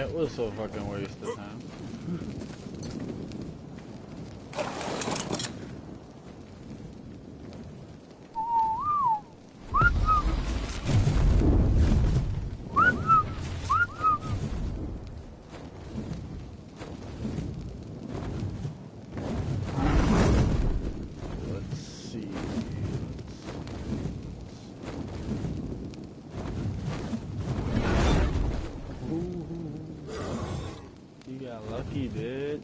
That was a fucking waste of time. Lucky bitch.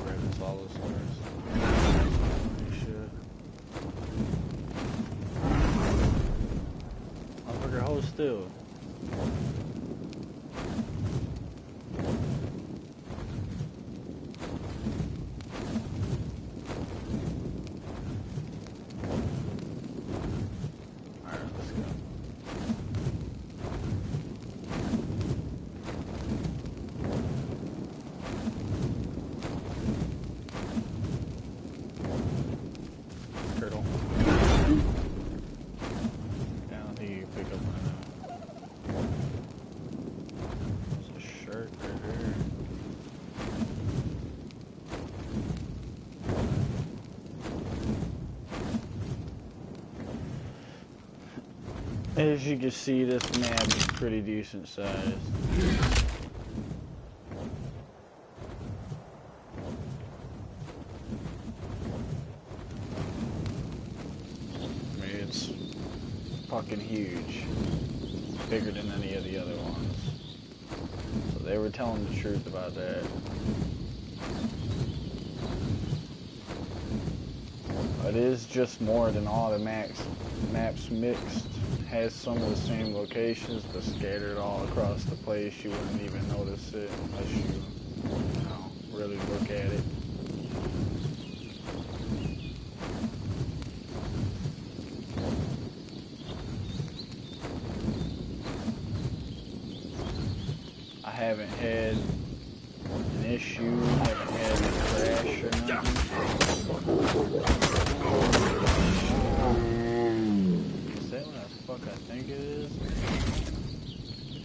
Grab this all those stars. Shit. Motherfucker, hold still. As you can see, this map is pretty decent size. I mean, it's fucking huge. Bigger than any of the other ones. So they were telling the truth about that. It is just more than all the maps mixed. Has some of the same locations, but scattered all across the place. You wouldn't even notice it unless you know, really look at it. I haven't had an issue, haven't had a crash or nothing. Fuck, I think it is.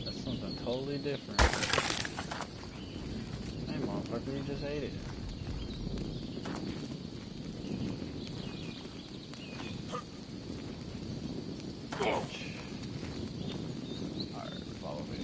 That's something totally different. Hey, motherfucker, you just ate it. Alright, follow me.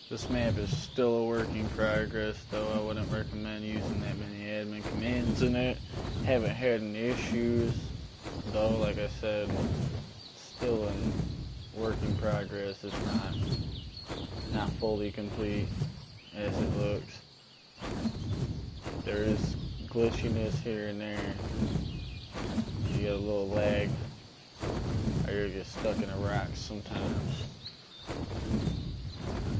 This map is still a work in progress, though. I wouldn't recommend using that many admin commands in it. Haven't had any issues, though. Like I said, still in work in progress. It's not fully complete as it looks. There is glitchiness here and there. You get a little lag, or you get stuck in a rock sometimes.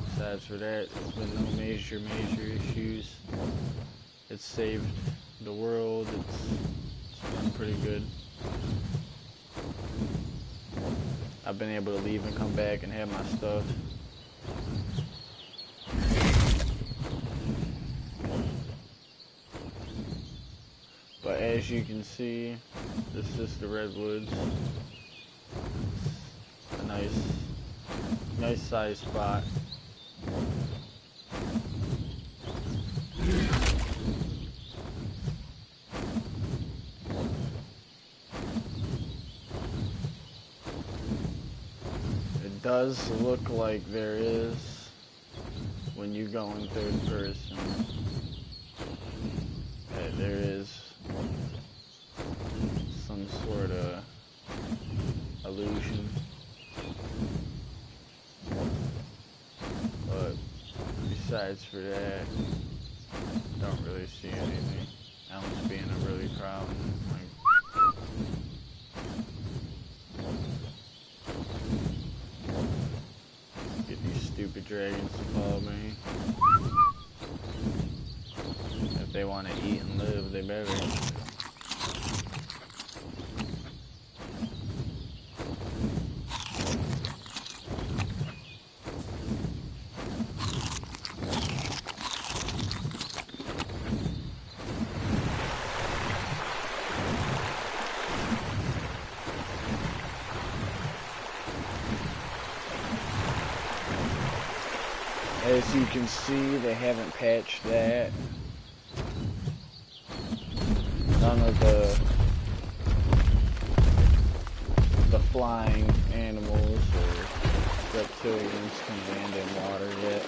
Besides for that, there's been no major issues. It's saved the world. It's done pretty good. I've been able to leave and come back and have my stuff. But as you can see, this is the Redwoods. It's a nice size spot. It does look like there is, when when you go in third person, that there is some sort of illusion. But besides for that, don't really see anything else being a really problem. Get these stupid dragons to follow me. If they want to eat and live, they better. As you can see, they haven't patched that. None of the flying animals or reptilians can land in water yet.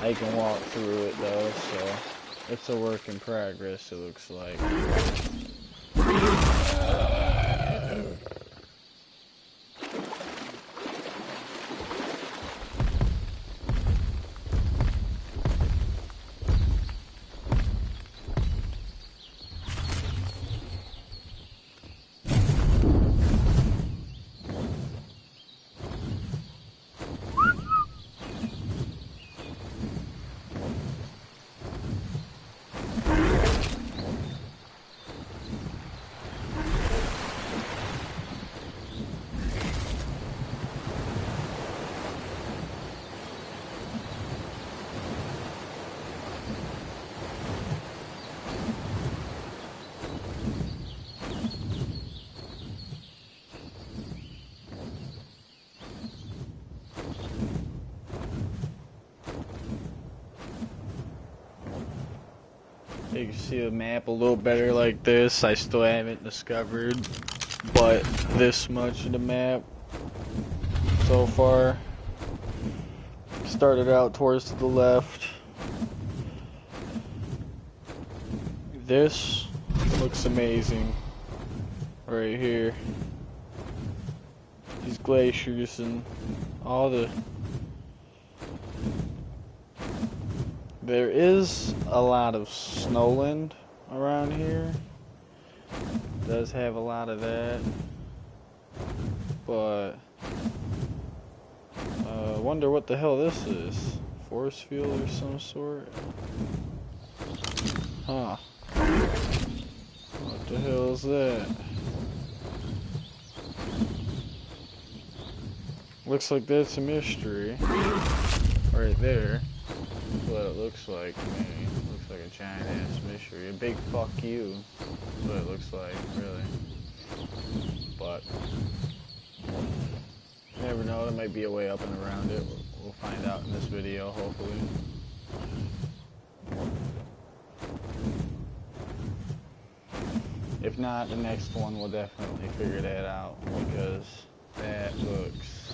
I can walk through it though, so it's a work in progress, it looks like. You can see the map a little better like this. I still haven't discovered but this much of the map so far. Started out towards the left. This looks amazing right here. These glaciers and all the... There is a lot of snowland around here. Does have a lot of that. But I wonder what the hell this is. Force field or some sort? Huh. What the hell is that? Looks like that's a mystery. Right there. That's what it looks like to me. It looks like a giant ass mystery. A big fuck you. That's what it looks like, really. But you never know, there might be a way up and around it. We'll find out in this video, hopefully. If not, the next one will definitely figure that out, because that looks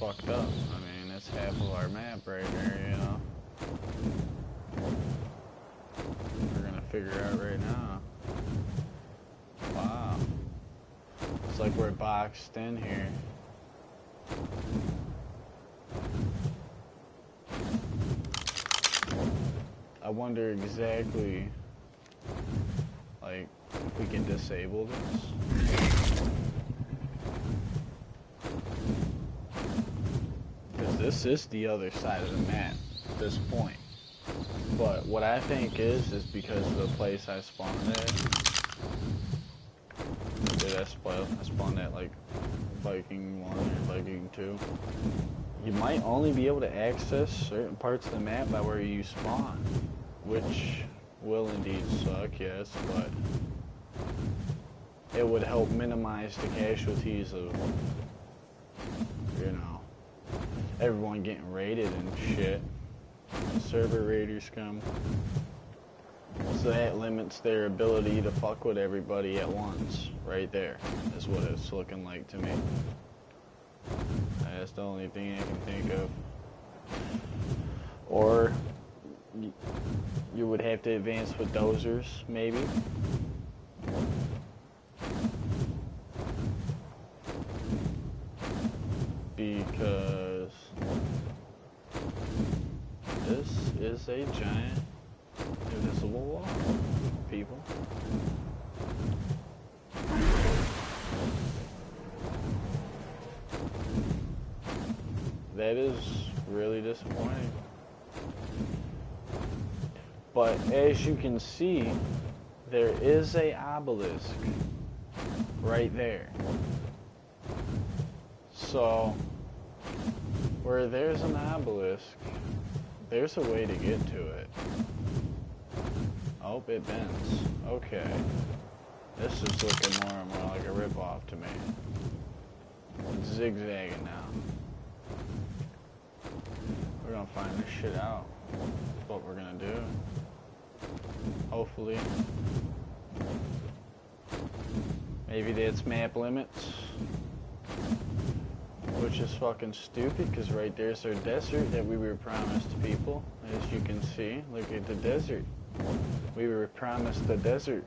fucked up. I mean, it's half of our map right there, you know. We're gonna figure out right now. Wow. It's like we're boxed in here. I wonder exactly, like, if we can disable this. Because this is the other side of the map at this point. But what I think is because of the place I spawned at. Did I spawned at, like, Viking 1 or Viking 2. You might only be able to access certain parts of the map by where you spawn, which will indeed suck, yes, but it would help minimize the casualties of, you know, everyone getting raided and shit. When server raiders come. So that limits their ability to fuck with everybody at once. Right there is what it's looking like to me. That's the only thing I can think of. Or you would have to advance with dozers, maybe. Because this is a giant invisible wall, people. That is really disappointing. But as you can see, there is a obelisk right there. So, where there's an obelisk, there's a way to get to it. Oh, it bends. Okay. This is looking more and more like a ripoff to me. It's zigzagging now. We're gonna find this shit out. That's what we're gonna do. Hopefully. Maybe that's map limits. Which is fucking stupid, because right there's our desert that we were promised to people. As you can see, look at the desert. We were promised the desert.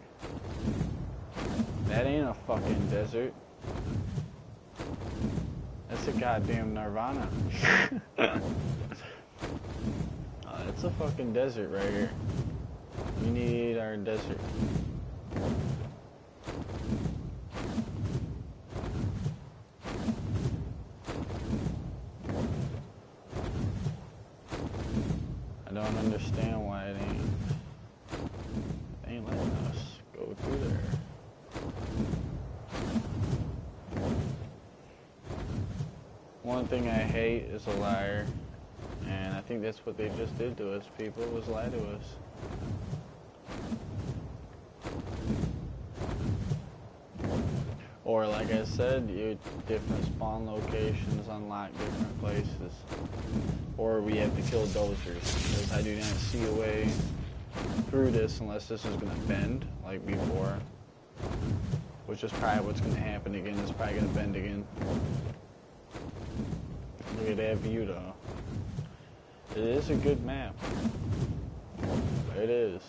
That ain't a fucking desert. That's a goddamn nirvana. It's a fucking desert right here. We need our desert. I don't understand why it ain't letting us go through there. One thing I hate is a liar, and I think that's what they just did to us, people, was lie to us. Or like I said, different spawn locations unlock different places. Or we have to kill dozers, because I do not see a way through this unless this is going to bend, like before. Which is probably what's going to happen again. It's probably going to bend again. Look at that view, though. It is a good map. It is.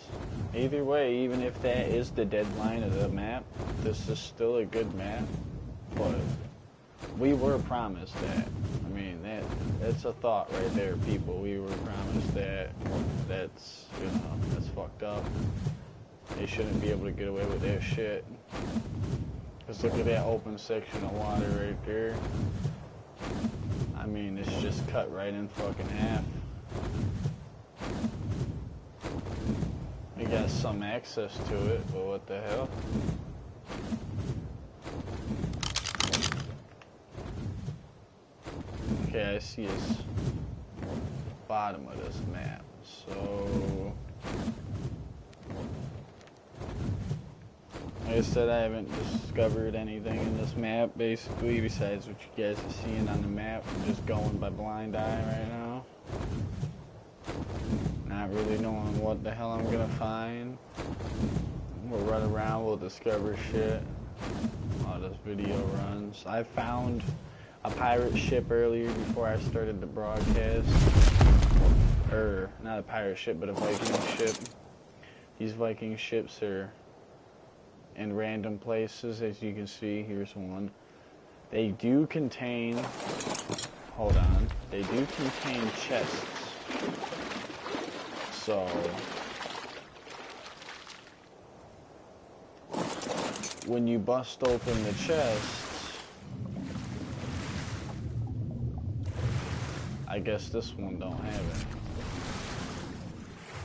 Either way, even if that is the deadline of the map, this is still a good map. But we were promised that. I mean, that's a thought right there, people. We were promised that. That's, you know, that's fucked up. They shouldn't be able to get away with that shit. Because look at that open section of water right there. I mean, it's just cut right in fucking half. We got some access to it, but what the hell? Okay, I see this bottom of this map, so like I said, I haven't discovered anything in this map, basically, besides what you guys are seeing on the map. I'm just going by blind eye right now. Not really knowing what the hell I'm gonna find. We'll run around, we'll discover shit while this video runs. I found a pirate ship earlier before I started the broadcast. Not a pirate ship, but a Viking ship. These Viking ships are in random places, as you can see. Here's one. They do contain, hold on, they do contain chests. So when you bust open the chest, I guess this one don't have it.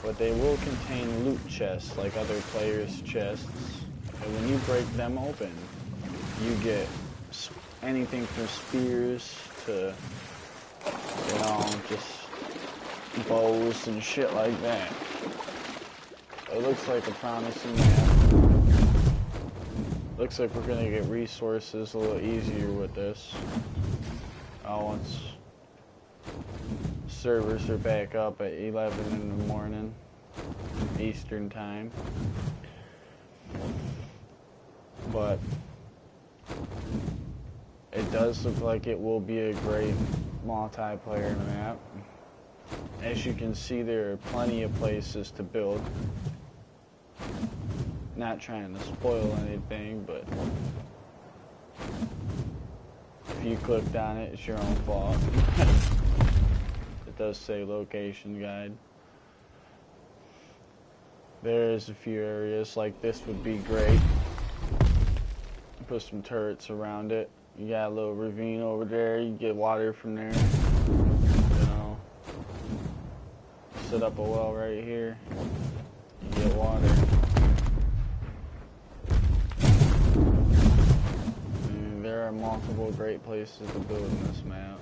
But they will contain loot chests like other players' chests. And when you break them open, you get anything from spears to, you know, just bows and shit like that. It looks like a promising map. Looks like we're gonna get resources a little easier with this. Once servers are back up at 11 in the morning, Eastern time. It does look like it will be a great multiplayer map. As you can see, there are plenty of places to build. Not trying to spoil anything, but if you clicked on it, it's your own fault. It does say location guide. There's a few areas like this would be great. Put some turrets around it. You got a little ravine over there. You get water from there. You know, set up a well right here. You get water. And there are multiple great places to build in this map.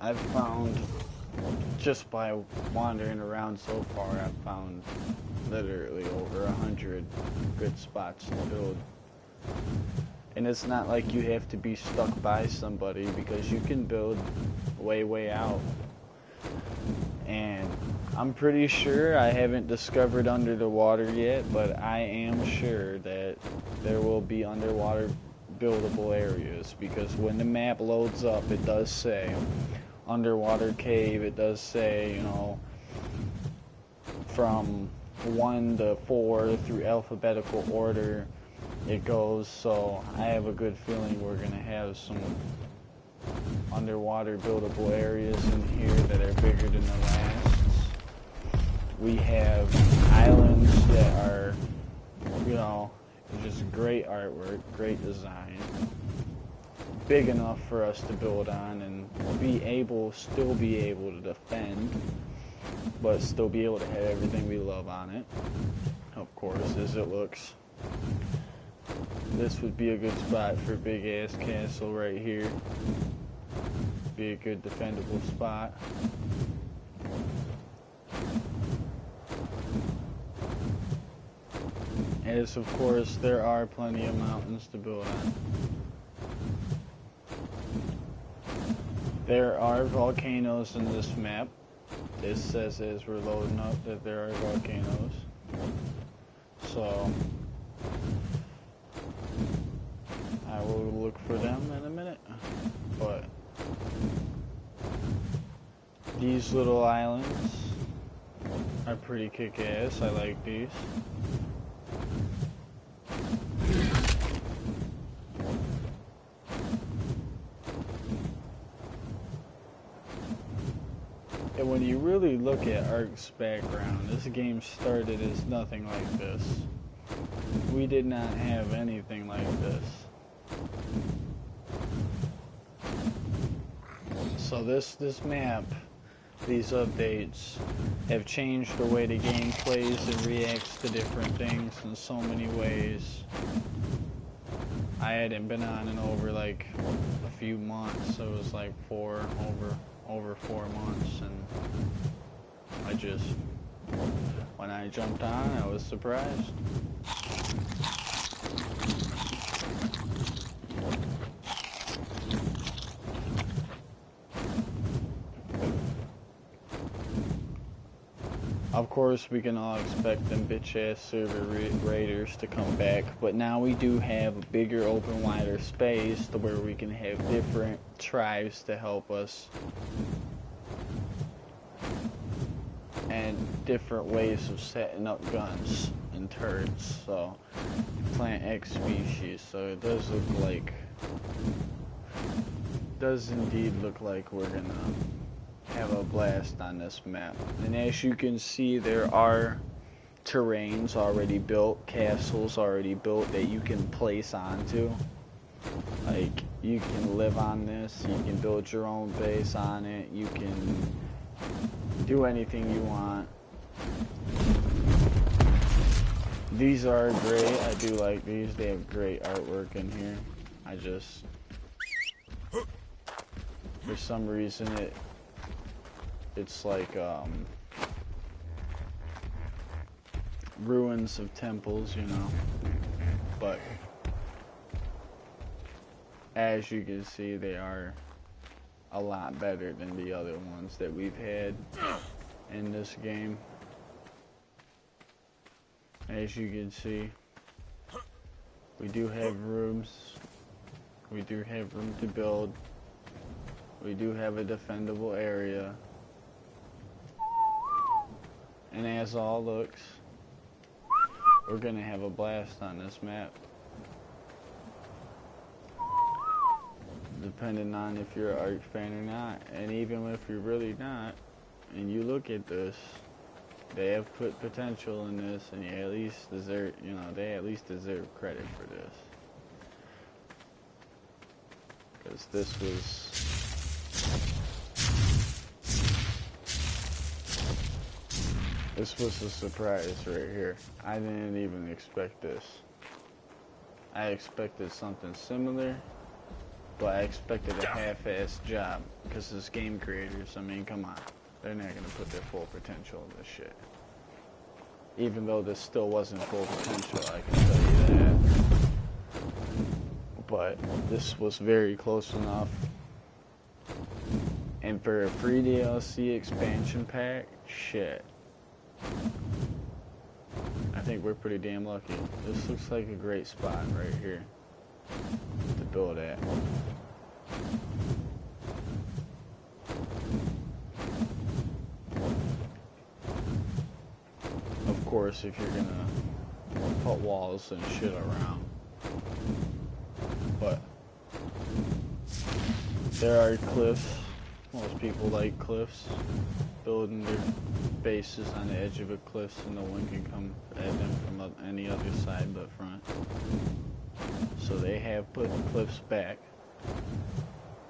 I've found, just by wandering around so far, I've found literally over 100 good spots to build. And it's not like you have to be stuck by somebody, because you can build way out. And I'm pretty sure, I haven't discovered under the water yet, but I am sure that there will be underwater buildable areas, because when the map loads up, it does say underwater cave. It does say, you know, from 1 to 4 through alphabetical order it goes. So I have a good feeling we're gonna have some underwater buildable areas in here that are bigger than the last. We have islands that are, you know, just great artwork, great design, big enough for us to build on and still be able to defend, but still be able to have everything we love on it, of course, as it looks. This would be a good spot for a big ass castle right here. Be a good defendable spot. As of course, there are plenty of mountains to build on. There are volcanoes in this map. It says as we're loading up that there are volcanoes. So I will look for them in a minute. But these little islands are pretty kick-ass. I like these. And when you really look at Ark's background, this game started as nothing like this. We did not have anything like this. So this map, these updates, have changed the way the game plays and reacts to different things in so many ways. I hadn't been on in over like a few months. So it was like over 4 months, and when I jumped on, I was surprised. Of course, we can all expect them bitch-ass server raiders to come back, but now we do have a bigger, open, wider space to where we can have different tribes to help us, and different ways of setting up guns and turrets. So, plant X species. So it does indeed look like we're gonna have a blast on this map. And as you can see, there are terrains already built, castles already built that you can place onto. Like, you can live on this, you can build your own base on it, you can do anything you want. These are great. I do like these. They have great artwork in here. For some reason it's like ruins of temples, you know. But as you can see, they are a lot better than the other ones that we've had in this game. As you can see, we do have rooms We do have room to build. We do have a defendable area. And as all looks, we're gonna have a blast on this map. Depending on if you're an Arch fan or not. And even if you're really not, and you look at this, they have put potential in this, and you at least deserve, you know, they at least deserve credit for this. Because this was a surprise right here. I didn't even expect this. I expected something similar, but I expected a half-assed job. Because as game creators, I mean, come on. They're not going to put their full potential in this shit. Even though this still wasn't full potential, I can tell you that. But this was very close enough. And for a free DLC expansion pack, shit. I think we're pretty damn lucky. This looks like a great spot right here to build at. Of course, if you're gonna put walls and shit around. But there are cliffs. Most people like cliffs. Building their bases on the edge of a cliff so no one can come at them from any other side but front. So they have put cliffs back.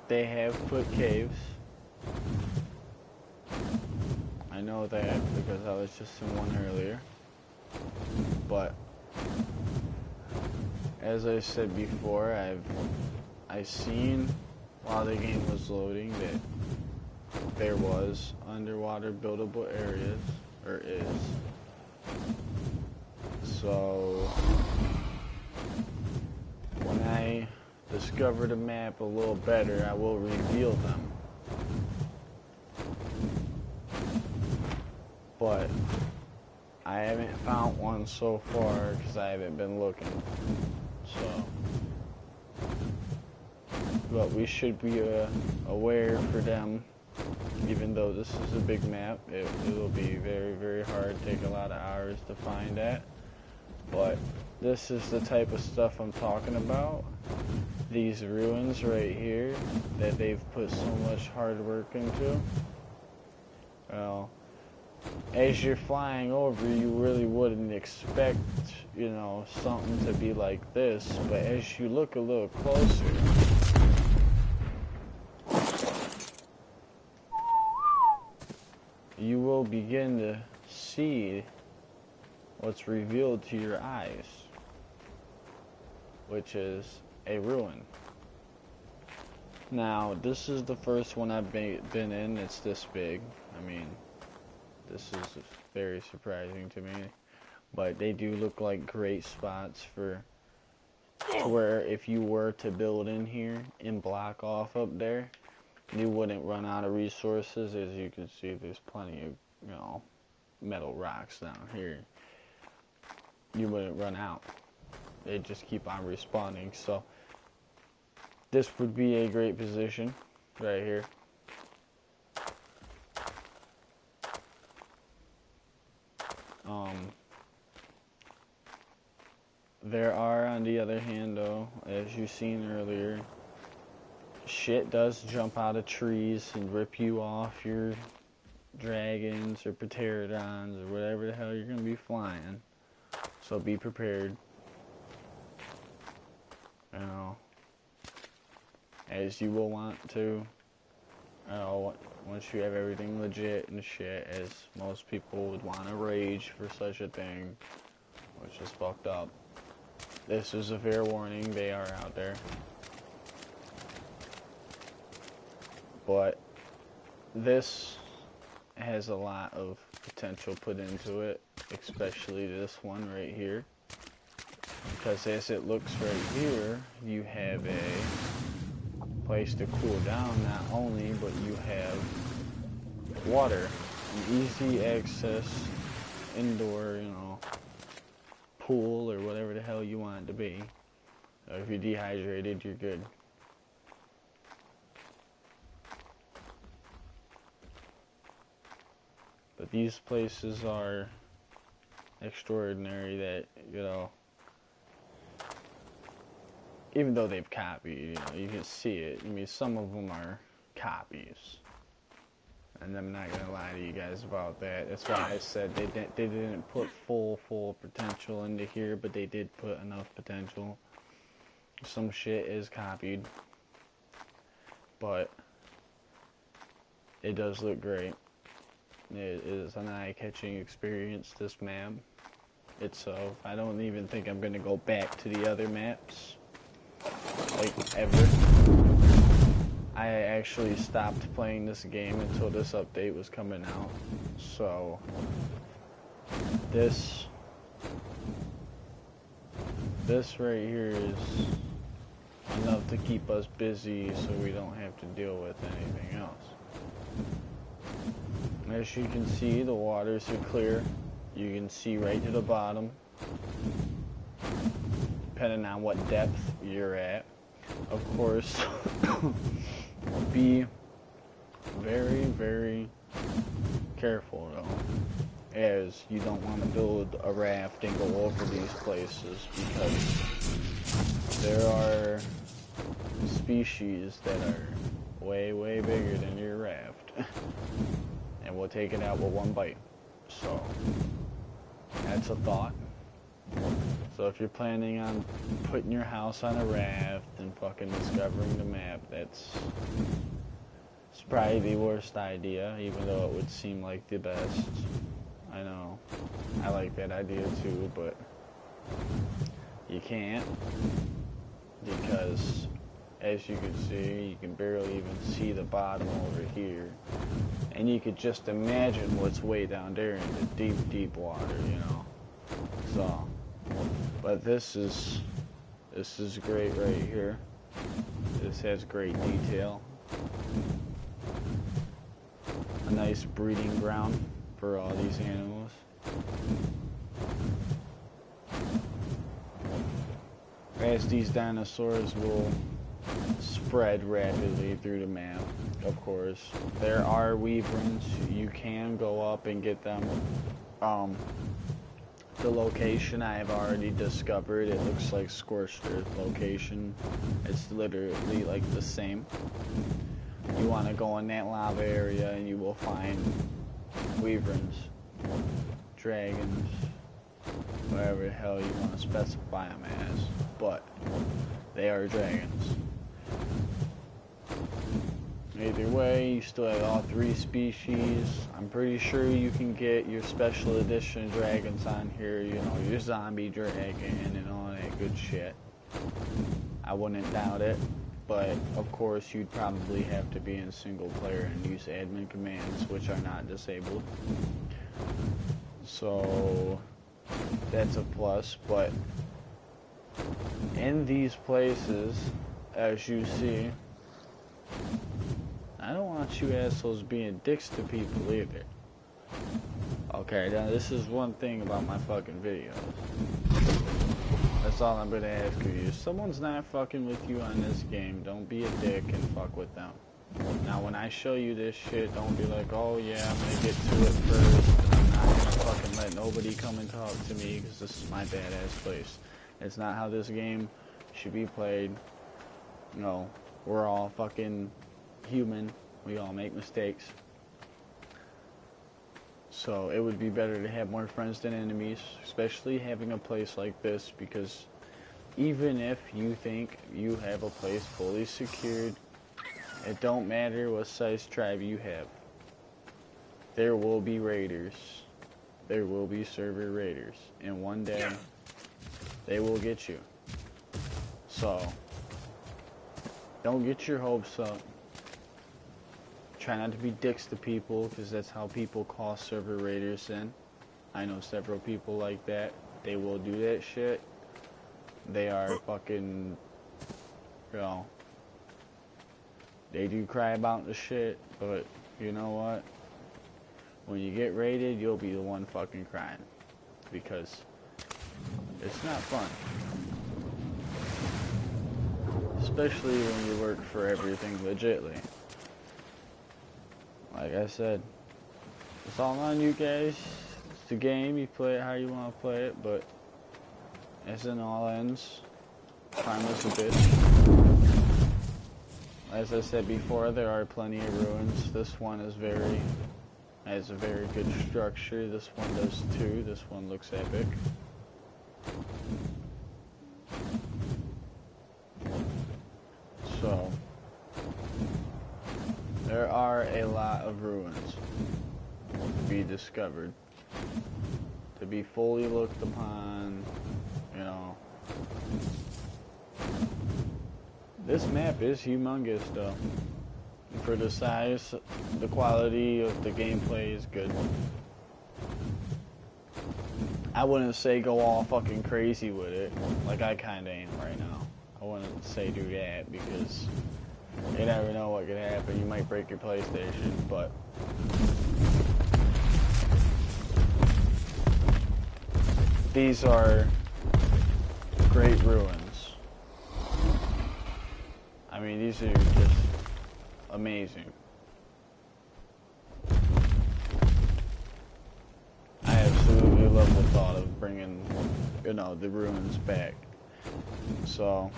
They have put caves. I know that because I was just in one earlier. But as I said before, I seen while the game was loading that there was underwater buildable areas, or is. So when I discover the map a little better, I will reveal them. But I haven't found one so far because I haven't been looking. So, but we should be aware for them. Even though this is a big map, it will be very, very hard, take a lot of hours to find that. But this is the type of stuff I'm talking about. These ruins right here that they've put so much hard work into. Well, as you're flying over, you really wouldn't expect, you know, something to be like this. But as you look a little closer, you will begin to see what's revealed to your eyes, which is a ruin. Now, this is the first one I've been in that's this big. I mean, this is very surprising to me, but they do look like great spots for where if you were to build in here and block off up there, you wouldn't run out of resources. As you can see, there's plenty of, you know, metal rocks down here. You wouldn't run out. They just keep on respawning. So this would be a great position right here. There are, on the other hand, though, as you've seen earlier, shit does jump out of trees and rip you off your dragons or pterodons or whatever the hell you're going to be flying. So be prepared. You know, as you will want to, you know, once you have everything legit and shit, as most people would want to rage for such a thing, which is fucked up. This is a fair warning, they are out there. But this has a lot of potential put into it, especially this one right here. Because as it looks right here, you have a place to cool down not only, but you have water. An easy access indoor, you know, pool or whatever the hell you want it to be. If you're dehydrated, you're good. these places are extraordinary that, you know, even though they've copied, you know, you can see it. I mean, some of them are copies. And I'm not gonna lie to you guys about that. That's why I said they didn't put full potential into here, but they did put enough potential. Some shit is copied, but it does look great. It is an eye-catching experience, this map itself. I don't even think I'm gonna go back to the other maps, like, ever. I actually stopped playing this game until this update was coming out. So, this right here is enough to keep us busy so we don't have to deal with anything else. As you can see, the waters are clear. You can see right to the bottom, depending on what depth you're at. Of course, be very careful though, as you don't want to build a raft and go over these places, because there are species that are way bigger than your raft and will take it out with one bite. So that's a thought. So if you're planning on putting your house on a raft and fucking discovering the map, it's probably the worst idea, even though it would seem like the best. I know, I like that idea too, but you can't, because as you can see, you can barely even see the bottom over here, and you could just imagine what's way down there in the deep water, you know. So, but this is great right here. This has great detail. A nice breeding ground for all these animals. As these dinosaurs will spread rapidly through the map, of course. There are wyverns. You can go up and get them. The location I have already discovered, it looks like Scorched Earth location. It's literally like the same. You want to go in that lava area and you will find wyverns, dragons, whatever the hell you want to specify them as, but they are dragons. Either way, you still have all three species. I'm pretty sure you can get your special edition dragons on here, you know, your zombie dragon and all that good shit. I wouldn't doubt it, but of course you'd probably have to be in single player and use admin commands, which are not disabled. So that's a plus, but in these places, as you see, I don't want you assholes being dicks to people either. Okay, now this is one thing about my fucking videos. That's all I'm gonna ask of you. If someone's not fucking with you on this game, don't be a dick and fuck with them. Now when I show you this shit, don't be like, oh yeah, I'm gonna get to it first. I'm not gonna fucking let nobody come and talk to me because this is my badass place. It's not how this game should be played. You know, we're all fucking human. We all make mistakes. So it would be better to have more friends than enemies, especially having a place like this, because even if you think you have a place fully secured, it don't matter what size tribe you have. There will be raiders. There will be server raiders. And one day, they will get you. So, don't get your hopes up. Try not to be dicks to people, because that's how people call server raiders in. I know several people like that. They will do that shit. They are fucking, you know, they do cry about the shit, but you know what? When you get raided, you'll be the one fucking crying, because it's not fun. Especially when you work for everything legitly. Like I said, It's all on you guys. It's the game. You play it how you want to play it, but as in all ends, time is a bitch. As I said before, there are plenty of ruins. This one has a very good structure. This one does too. This one looks epic. So, there are a lot of ruins to be discovered, to be fully looked upon, you know. This map is humongous though. For the size, the quality of the gameplay is good. I wouldn't say go all fucking crazy with it, like I kinda am right now. I wouldn't say do that because you never know what could happen. You might break your PlayStation, but these are great ruins. I mean, these are just amazing. I absolutely love the thought of bringing, you know, the ruins back. So,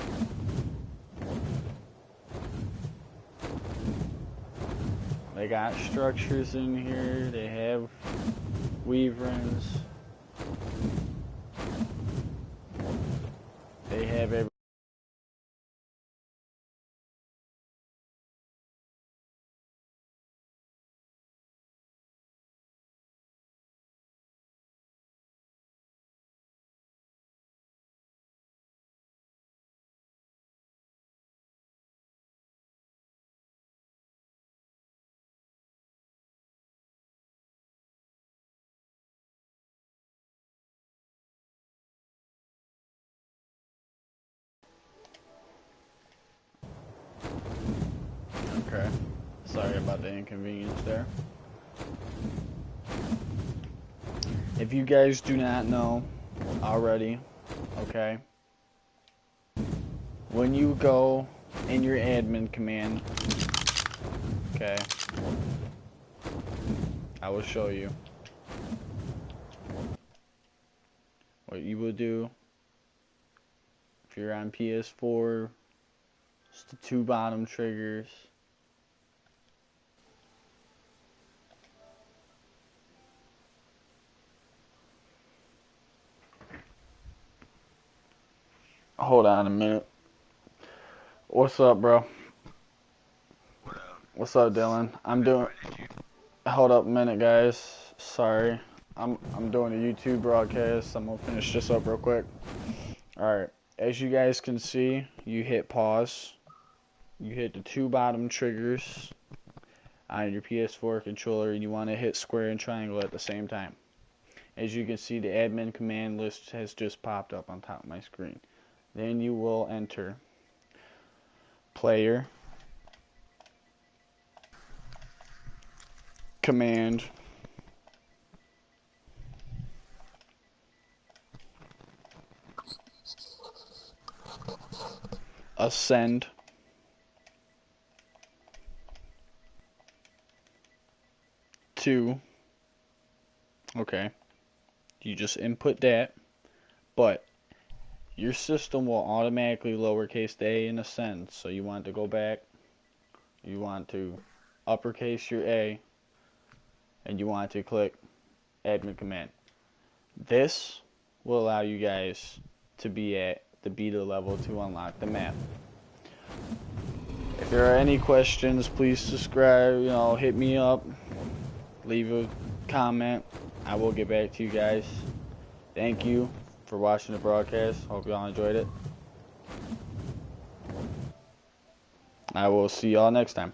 they got structures in here. They have weaverings. They have everything. Okay. Sorry about the inconvenience there. If you guys do not know already, okay, when you go in your admin command, okay, I will show you what you will do. If you're on PS4, it's the two bottom triggers. Hold on a minute. What's up, bro? What up? What's up, Dylan? I'm doing. Hold up a minute, guys. Sorry, I'm doing a YouTube broadcast. I'm gonna finish this up real quick. All right. As you guys can see, you hit pause. You hit the two bottom triggers on your PS4 controller, and you want to hit square and triangle at the same time. As you can see, the admin command list has just popped up on top of my screen. Then you will enter player, command, ascend, to, okay, you just input that, but your system will automatically lowercase the a and ascend, so you want to go back, you want to uppercase your A, and you want to click admin command. This will allow you guys to be at the beta level to unlock the map. If there are any questions, please subscribe, you know, hit me up, leave a comment. I will get back to you guys. Thank you for watching the broadcast. Hope y'all enjoyed it. I will see y'all next time.